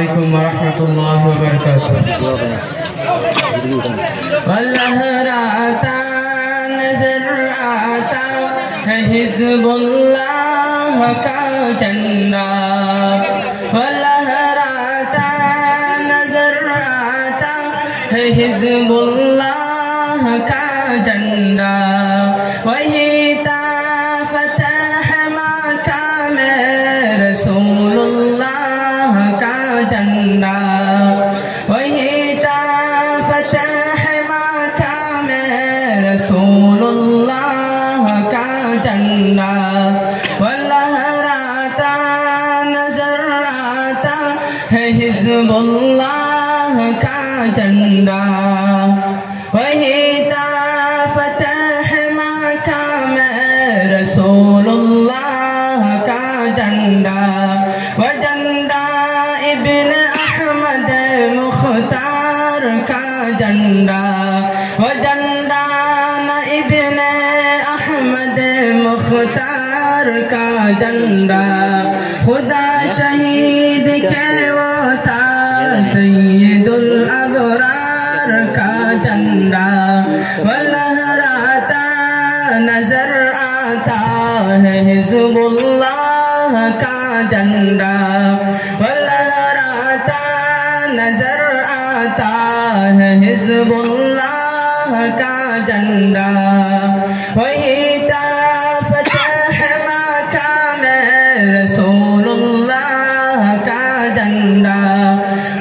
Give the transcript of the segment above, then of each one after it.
علیکم ورحمۃ اللہ وبرکاتہ. لہراتا نظر آتا ہے حزب اللہ کا جھنڈا. لہراتا نظر آتا ہے حزب اللہ کا جھنڈا. وہی تا فتح مقام رسول اللہ کا جھنڈا. وہی تا فتح مقام رسول اللہ کا جھنڈا. لہراتا نظر آتا ہے حزب اللہ کا جھنڈا. وہی تا فتح مقام رسول اللہ کا جھنڈا. وجھنڈا ابن احمد مختار کا جھنڈا. وجھنڈا ابن احمد مختار کا جھنڈا. خدا شہید کے وہ تھا سید الابرار کا جھنڈا. لہراتا نظر آتا ہے حزب اللہ کا جھنڈا. لہراتا نظر آتا ہے حزب اللہ کا جھنڈا. وہی تا فتح مقام رسول اللہ کا جھنڈا.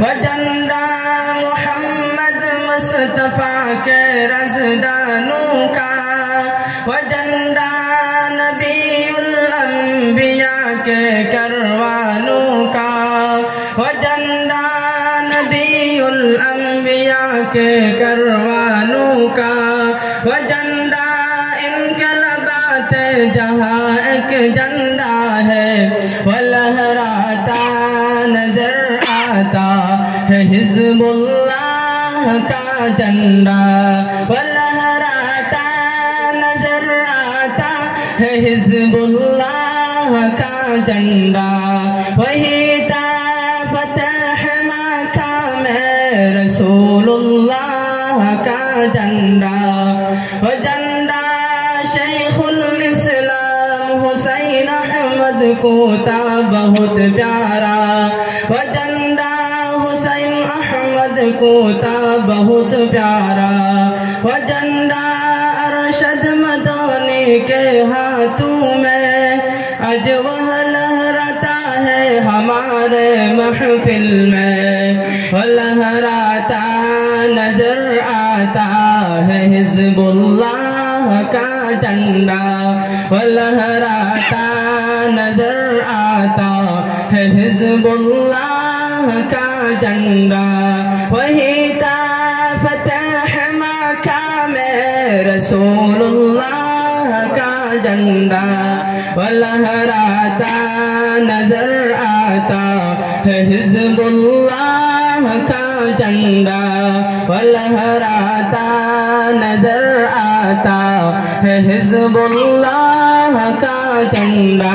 وجھنڈا محمد مصطفیٰ کے رازدانوں کا. وجھنڈا نبی الانبیاء کے کروانوں کا. وجھنڈا نبی الانبیاء کے کروانوں کا. وجھنڈا انقلابات جہاں ایک جھنڈا ہے. لہراتا نظر آتا ہے حزب اللہ کا جھنڈا. لہراتا نظر آتا ہے حزب اللہ کا جھنڈا. وہی تا فتح مقام رسول اللہ کا جھنڈا. وجھنڈا شیخ الاسلام حسین احمد کو تھا بہت پیارا. وجھنڈا حسین احمد کو تھا بہت پیارا. وجھنڈا ارشد مدنی کے ہاتھوں میں آج وہ لہراتا ہے ہمارے محفل میں. لہراتا نظر آتا ہے حزب اللہ کا جھنڈا. لہراتا نظر آتا ہے حزب اللہ کا جھنڈا. وہی تا فتح مقام رسول اللہ کا جھنڈا. لہراتا نظر آتا ہے حزب اللہ کا جھنڈا. لہراتا نظر آتا ہے حزب اللہ کا جھنڈا.